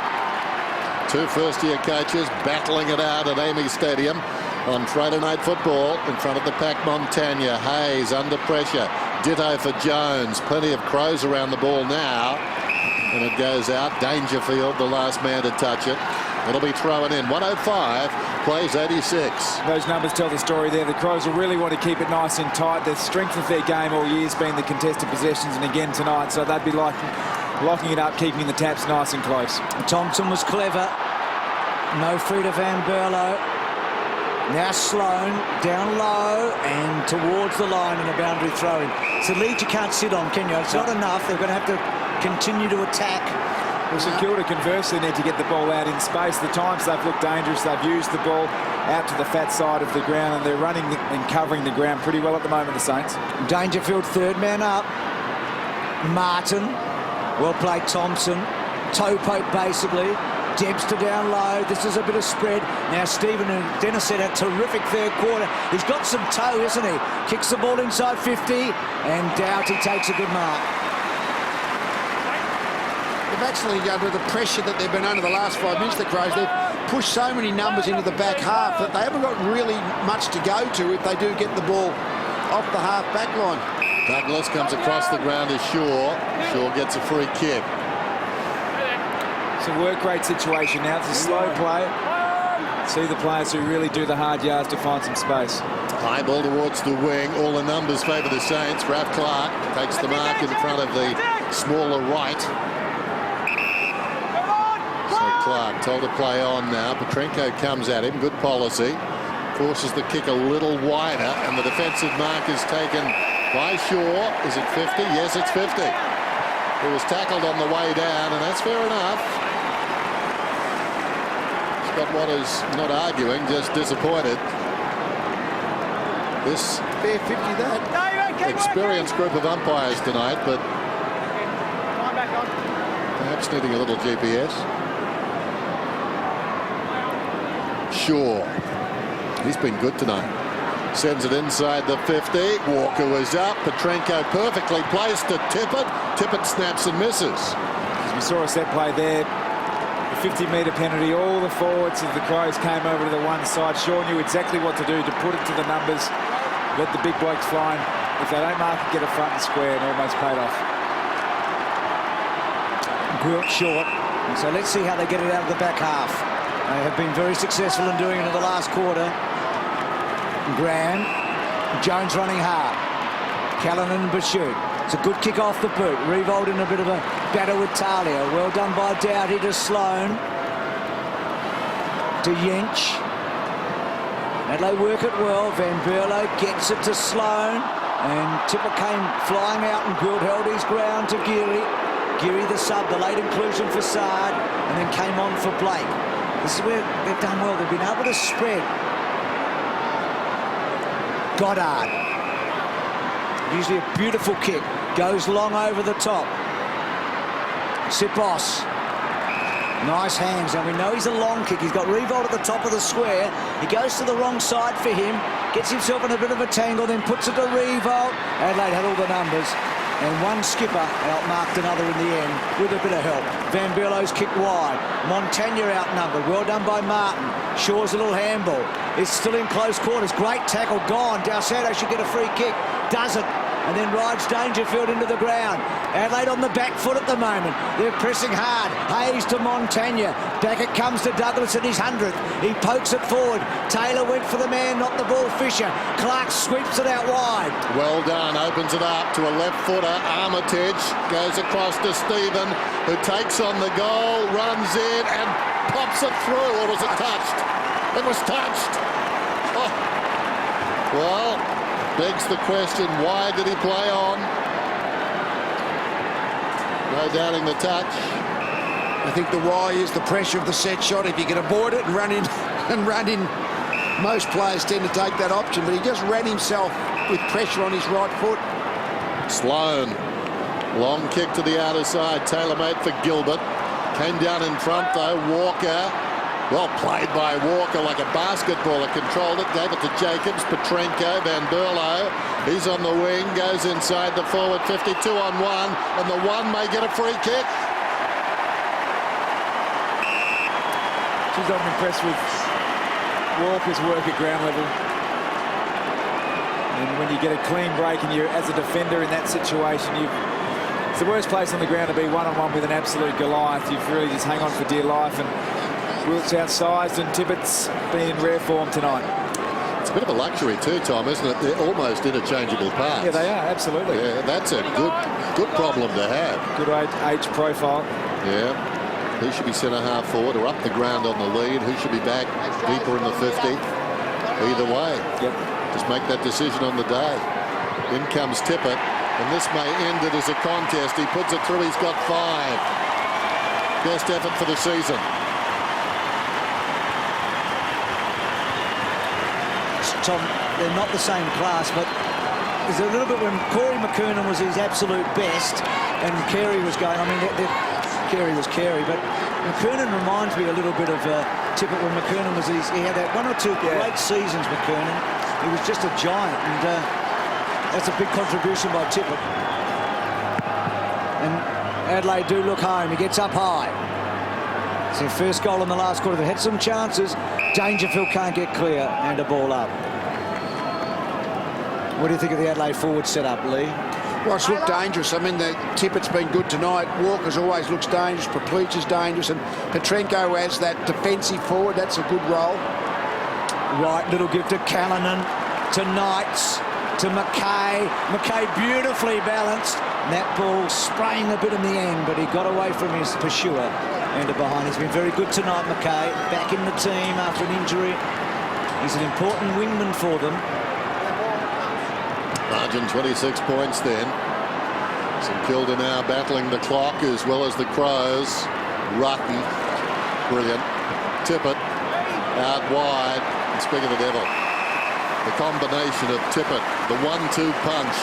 Two first-year coaches battling it out at Amy Stadium on Friday Night Football in front of the pack. Montagna, Hayes under pressure. Ditto for Jones. Plenty of Crows around the ball now. And it goes out. Dangerfield, the last man to touch it. It'll be thrown in. 105, plays 86. Those numbers tell the story there. The Crows will really want to keep it nice and tight. The strength of their game all year has been the contested possessions, and again tonight. So they'd be locking it up, keeping the taps nice and close. Thompson was clever. No free to Van Berlo. Now Sloan down low and towards the line and a boundary throw-in. It's a lead you can't sit on, can you? It's not enough. They're going to have to continue to attack. Well, St Kilda conversely need to get the ball out in space. The times they've looked dangerous, they've used the ball out to the fat side of the ground, and they're running and covering the ground pretty well at the moment, the Saints. Dangerfield third man up. Martin. Well played, Thompson. Toe poke basically. Dempster down low. This is a bit of spread. Now Stephen and Dennis had a terrific third quarter. He's got some toe, isn't he? Kicks the ball inside 50, and Doughty takes a good mark. They've actually, under the pressure that they've been under the last 5 minutes, the Crows, they've pushed so many numbers into the back half that they haven't got really much to go to if they do get the ball off the half back line. Douglas comes across the ground to Shaw. Shaw gets a free kick. It's a work rate situation now. It's a slow play. See the players who really do the hard yards to find some space. High ball towards the wing. All the numbers favour the Saints. Raph Clark takes the mark in front of the smaller right. So Clark told to play on now. Petrenko comes at him. Good policy. Forces the kick a little wider, and the defensive mark is taken by Shaw. Is it 50? Yes, it's 50. He was tackled on the way down, and that's fair enough. Scott Waters not arguing, just disappointed. This Fair 50 that. experienced group of umpires tonight, but perhaps needing a little GPS. Shaw. He's been good tonight. Sends it inside the 50. Walker was up. Petrenko perfectly placed to Tippett. Tippett snaps and misses. As we saw a set play there, the 50-metre penalty, all the forwards of the Crows came over to the one side. Shaw knew exactly what to do to put it to the numbers, let the big blokes flying. If they don't mark it, get a front and square, and almost paid off. Gwilt short. So let's see how they get it out of the back half. They have been very successful in doing it in the last quarter. Graham, Jones running hard. Callanan and Bashir. It's a good kick off the boot. Revolt in a bit of a battle with Talia. Well done by Doughty to Sloan. To Yench. Adelaide work it well. Van Berlo gets it to Sloan. And Tipper came flying out, and Gwilt held his ground to Geary. Geary the sub, the late inclusion for Sard, and then came on for Blake. This is where they've done well. They've been able to spread. Goddard. Usually a beautiful kick. Goes long over the top. Sipos. Nice hands, and we know he's a long kick. He's got Revolt at the top of the square. He goes to the wrong side for him, gets himself in a bit of a tangle, then puts it to Revolt. Adelaide had all the numbers, and one skipper outmarked another in the end with a bit of help. Van Berlo's kicked wide. Montagna outnumbered. Well done by Martin. Shaw's a little handball. It's still in close quarters. Great tackle gone. Dalsado should get a free kick. Doesn't. And then rides Dangerfield into the ground. Adelaide on the back foot at the moment. They're pressing hard. Hayes to Montagna. Back it comes to Douglas at his 100th. He pokes it forward. Taylor went for the man, not the ball. Fisher. Clark sweeps it out wide. Well done. Opens it up to a left footer. Armitage goes across to Stephen, who takes on the goal, runs in and pops it through. Or was it touched? It was touched. Oh. Well, begs the question, why did he play on? No doubting the touch. I think the why is the pressure of the set shot. If you can avoid it and run in, most players tend to take that option, but he just ran himself with pressure on his right foot. Sloan, long kick to the outer side. Taylor made for Gilbert. Came down in front though. Walker. Well played by Walker, like a basketballer. Controlled it, gave it to Jacobs. Petrenko, Van Berlo. He's on the wing, goes inside the forward 52 on one, and the one may get a free kick. She's I'm impressed with Walker's work at ground level. And when you get a clean break and you're, as a defender in that situation, it's the worst place on the ground to be one-on-one with an absolute Goliath. You've really just hang on for dear life, and Wilt's outsized, and Tippett's been in rare form tonight. It's a bit of a luxury too, Tom, isn't it? They're almost interchangeable parts. Yeah, they are, absolutely. Yeah, that's a good problem to have. Good age profile. Yeah. Who should be centre half forward or up the ground on the lead? Who should be back deeper in the 50? Either way. Yep. Just make that decision on the day. In comes Tippett, and this may end it as a contest. He puts it through. He's got 5. Best effort for the season. Tom, they're not the same class, but there's a little bit when Corey McKernan was his absolute best and Carey was going, I mean, Carey was Carey, but McKernan reminds me a little bit of Tippett when McKernan was he had that 1 or 2 great seasons, McKernan. He was just a giant, and that's a big contribution by Tippett. And Adelaide do look home. He gets up high. It's their first goal in the last quarter. They had some chances. Dangerfield can't get clear, and a ball up. What do you think of the Adelaide forward setup, Lee? Well, it's looked dangerous. I mean, the Tippett's been good tonight. Walker's always looks dangerous. Papuch is dangerous. And Petrenko as that defensive forward. That's a good role. Right, little gift to Callanan, to Knights, to McKay. McKay beautifully balanced. And that ball spraying a bit in the end, but he got away from his pursuer. And behind. He's been very good tonight, McKay. Back in the team after an injury. He's an important wingman for them. Margin 26 points then. St Kilda now battling the clock as well as the Crows. Rutten, brilliant. Tippett out wide. And speak of the devil, the combination of Tippett, the 1-2 punch,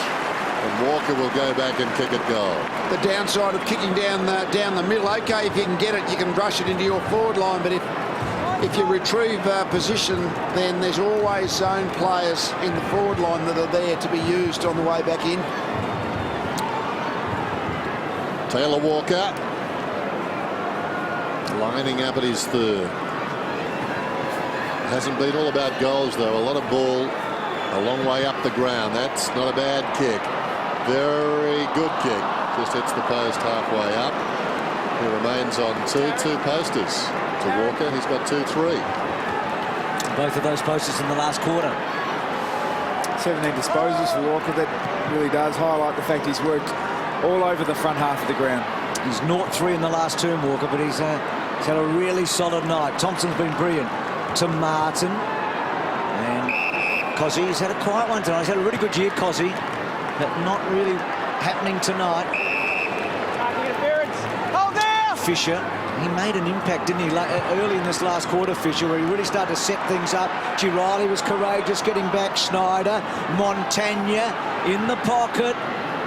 and Walker will go back and kick it goal. The downside of kicking down the middle, okay, if you can get it, you can rush it into your forward line, but if you retrieve position, then there's always zone players in the forward line that are there to be used on the way back in. Taylor Walker lining up at his third. Hasn't been all about goals though. A lot of ball a long way up the ground. That's not a bad kick. Very good kick. Just hits the post halfway up. He remains on 2 posters. To Walker, he's got 2-3. Both of those posters in the last quarter. 17 disposals for Walker. That really does highlight the fact he's worked all over the front half of the ground. He's 0-3 in the last term, Walker, but he's had a really solid night. Thompson's been brilliant. To Martin. And Cozzy's had a quiet one tonight. He's had a really good year, Cozzy, but not really happening tonight. Fisher, he made an impact, didn't he, early in this last quarter, Fisher, where he really started to set things up. Girardi was courageous getting back. Schneider, Montagna in the pocket.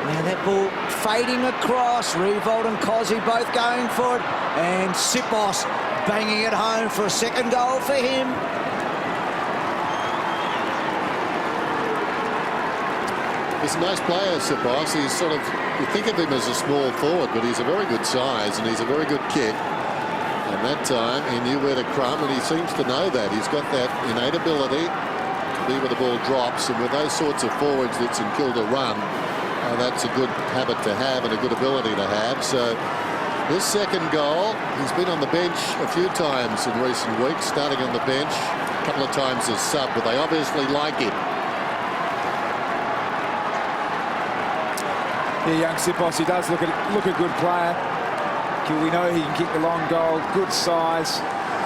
Now that ball fading across. Revolt and Cozzy both going for it. And Sipos banging it home for a second goal for him. He's a nice player, Sipos. He's sort of, you think of him as a small forward, but he's a very good size and he's a very good kick. And that time he knew where to crumb, and he seems to know that. He's got that innate ability to be where the ball drops, and with those sorts of forwards that St Kilda run, that's a good habit to have and a good ability to have. So his second goal, he's been on the bench a few times in recent weeks, starting on the bench, a couple of times as sub, but they obviously like him. Yeah, young Sipos, he does look a good player. We know he can kick the long goal, good size.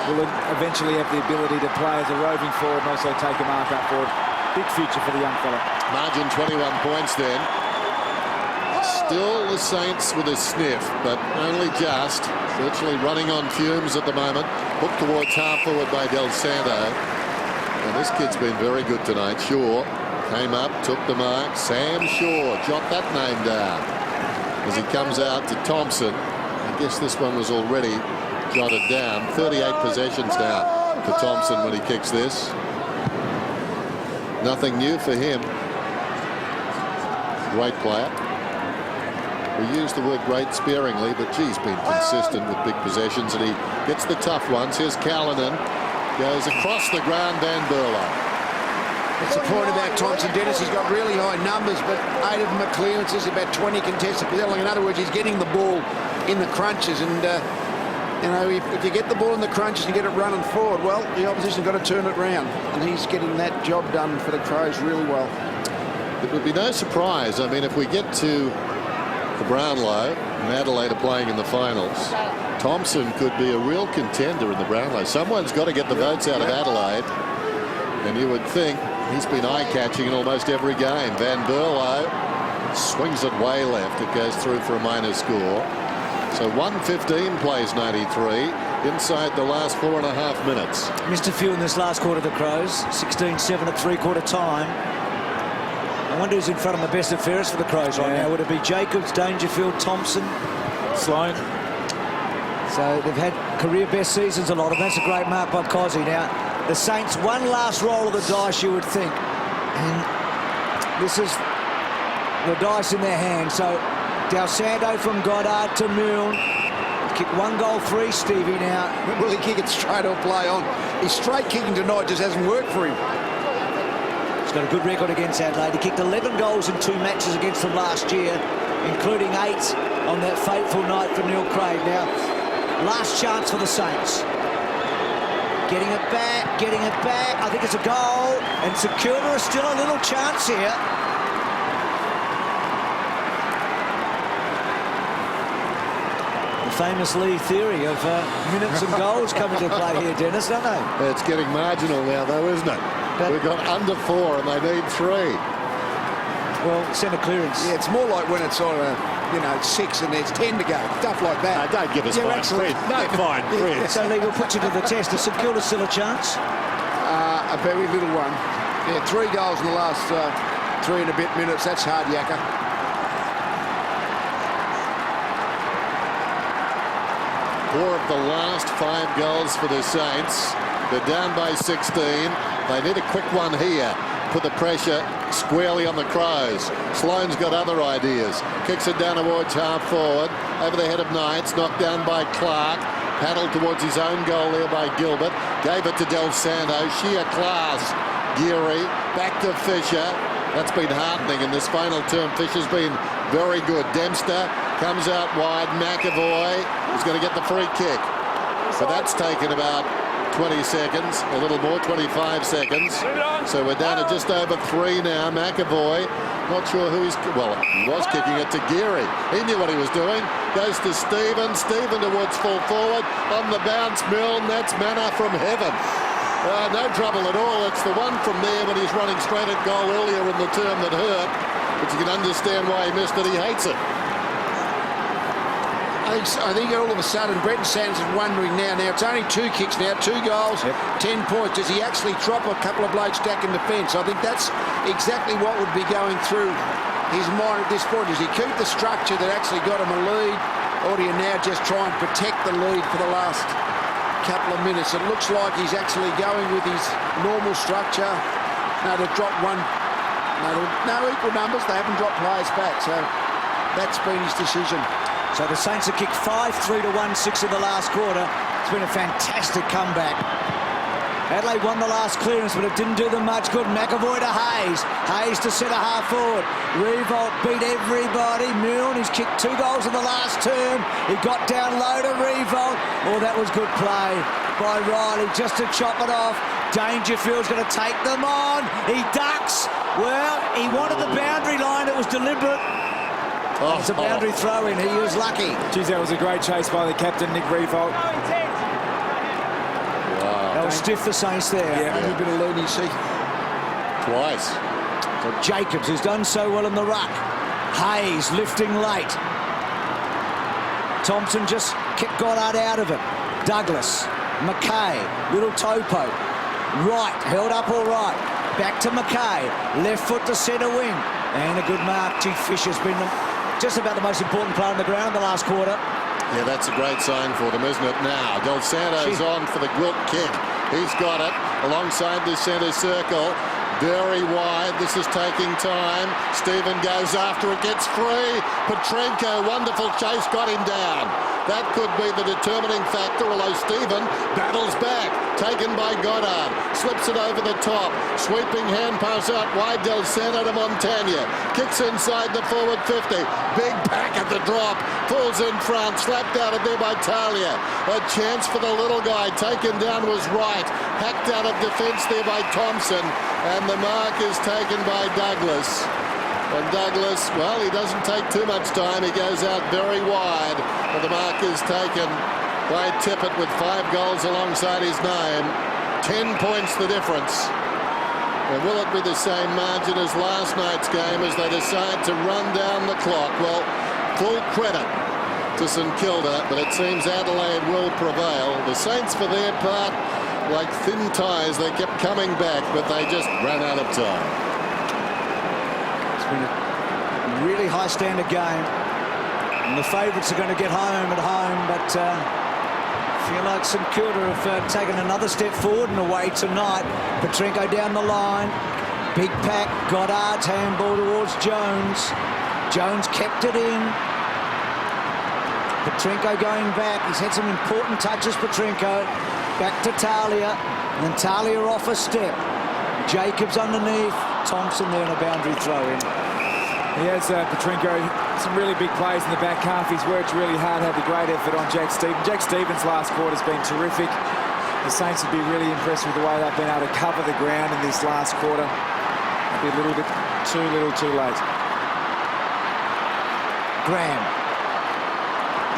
Will eventually have the ability to play as a roving forward and also take a mark up forward. Big future for the young fella. Margin 21 points then. Still the Saints with a sniff, but only just. Virtually running on fumes at the moment. Hooked towards half forward by Del Santo. And this kid's been very good tonight. Shaw came up, took the mark. Sam Shaw, jot that name down. As he comes out to Thompson. I guess this one was already jotted down. 38 possessions now for Thompson when he kicks this. Nothing new for him. Great player. We use the word great sparingly, but he's been consistent with big possessions, and he gets the tough ones. Here's Callanan. Goes across the ground, Van Burlow. That's the point about Thompson, Dennis. He's got really high numbers, but 8 of them are clearances, about 20 contested possessions. In other words, he's getting the ball in the crunches, and you know, if you get the ball in the crunches and get it running forward, well, the opposition's got to turn it round, and he's getting that job done for the Crows really well. It would be no surprise. I mean, if we get to the Brownlow and Adelaide are playing in the finals, Thompson could be a real contender in the Brownlow. Someone's got to get the votes out of Adelaide, and you would think he's been eye-catching in almost every game. Van Burlow swings it way left. It goes through for a minor score. So 1:15 plays 93 inside the last 4.5 minutes. Missed a few in this last quarter of the Crows. 16-7 at three-quarter time. I wonder who's in front of the best and fairest for the Crows right now. Would it be Jacobs, Dangerfield, Thompson, Sloan? So they've had career best seasons, a lot of them. That's a great mark by Cozzy. Now, the Saints, one last roll of the dice, you would think. And this is the dice in their hand. So Del Santo from Goddard to Milne. Kick 1 goal 3, Stevie now. Will he kick it straight or play on? His straight kicking tonight just hasn't worked for him. He's got a good record against Adelaide. He kicked 11 goals in 2 matches against them last year, including 8 on that fateful night for Neil Craig. Now, last chance for the Saints. Getting it back, getting it back. I think it's a goal. And St Kilda is still a little chance here. The famous Lee theory of minutes and goals come into play here, Dennis, don't they? It's getting marginal now, though, isn't it? But we've got under 4 and they need 3. Well, centre clearance. Yeah, it's more like when it's on you know, 6 and there's 10 to go. Stuff like that. No, don't give us fine print. No fine print. So, Lee, we'll put you to the test. Is St Kilda still a chance? A very little one. Yeah, 3 goals in the last 3 and a bit minutes. That's hard yakka. 4 of the last 5 goals for the Saints. They're down by 16. They need a quick one here. Put the pressure squarely on the Crows. Sloan's got other ideas. Kicks it down towards half forward. Over the head of Knights. Knocked down by Clark. Paddled towards his own goal there by Gilbert. Gave it to Del Santo. Sheer class. Geary. Back to Fisher. That's been heartening in this final term. Fisher's been very good. Dempster comes out wide. McAvoy is going to get the free kick. So that's taken about 20 seconds, a little more, 25 seconds. So we're down to just over 3 now. McAvoy, not sure who he's... Well, he was kicking it to Geary. He knew what he was doing. Goes to Stephen. Stephen towards full forward. On the bounce, Milne. That's manna from heaven. No trouble at all. It's the one from there when he's running straight at goal earlier in the term that hurt. But you can understand why he missed it. He hates it. I think all of a sudden Brenton Sands is wondering now. Now it's only 2 kicks now, 2 goals, 10 points. Does he actually drop a couple of blokes back in defence? I think that's exactly what would be going through his mind at this point? Does he keep the structure that actually got him a lead, or do you now just try and protect the lead for the last couple of minutes? It looks like he's actually going with his normal structure. No, they've dropped one. No equal numbers. They haven't dropped players back, so that's been his decision. So the Saints have kicked 5-3 to 1-6 in the last quarter. It's been a fantastic comeback. Adelaide won the last clearance, but it didn't do them much good. McAvoy to Hayes. Hayes to centre half forward. Revolt beat everybody. Milne, he's kicked 2 goals in the last term. He got down low to Revolt. Oh, that was good play by Riley just to chop it off. Dangerfield's going to take them on. He ducks. Well, he wanted the boundary line. It was deliberate. Oh, it's a boundary throw in. He was lucky. Geez, that was a great chase by the captain, Nick Revolt. That was stiff, the Saints there. Yeah, A bit of leniency. Twice. So Jacobs, who's done so well in the ruck. Hayes lifting late. Thompson just kept Goddard out of it. Douglas, McKay, little topo. Right, held up all right. Back to McKay. Left foot to centre wing. And a good mark. Gee, Fisher's been just about the most important player on the ground in the last quarter. Yeah, that's a great sign for them, isn't it? Now, Del Santo's on for the Gwilt kick. He's got it alongside the centre circle. Very wide. This is taking time. Stephen goes after it, gets free. Petrenko, wonderful chase, got him down. That could be the determining factor, although Stephen battles back. Taken by Goddard. Slips it over the top. Sweeping hand pass out wide. Del Santo to Montagna. Kicks inside the forward 50. Big pack at the drop. Pulls in front. Slapped out of there by Talia. A chance for the little guy. Taken down was Wright. Hacked out of defence there by Thompson. And the mark is taken by Douglas. And Douglas, well, he doesn't take too much time. He goes out very wide. But the mark is taken by Tippett with 5 goals alongside his name. 10 points the difference. And will it be the same margin as last night's game as they decide to run down the clock? Well, full credit to St Kilda, but it seems Adelaide will prevail. The Saints, for their part, like thin ties, they kept coming back, but they just ran out of time. It's been a really high standard game. And the favourites are going to get home at home, but I feel like St Kilda have taken another step forward and away tonight. Petrenko down the line. Big pack. Goddard's handball towards Jones. Jones kept it in. Petrenko going back. He's had some important touches, Petrenko. Back to Talia. And then Talia off a step. Jacobs underneath. Thompson there in a boundary throw in. He has Petrenko, some really big plays in the back half. He's worked really hard, had a great effort on Jack Stevens. Jack Stevens' last quarter's been terrific. The Saints would be really impressed with the way they've been able to cover the ground in this last quarter. It'll be a little bit too late. Graham.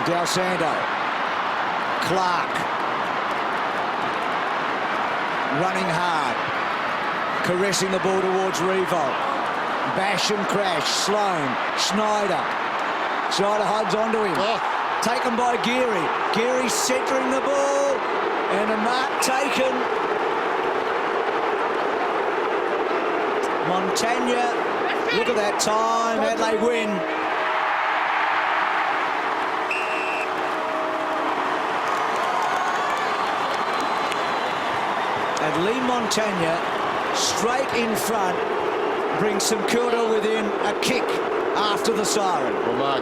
Del Santo. Clark. Running hard. Caressing the ball towards Revolt. Bash and crash. Sloan. Schneider. Schneider holds onto him. Oh. Taken by Geary. Geary centering the ball. And a mark taken. Montagna. Look at that time. Adelaide win. And Lee Montagna straight in front brings St Kilda within a kick after the siren. Well, Mark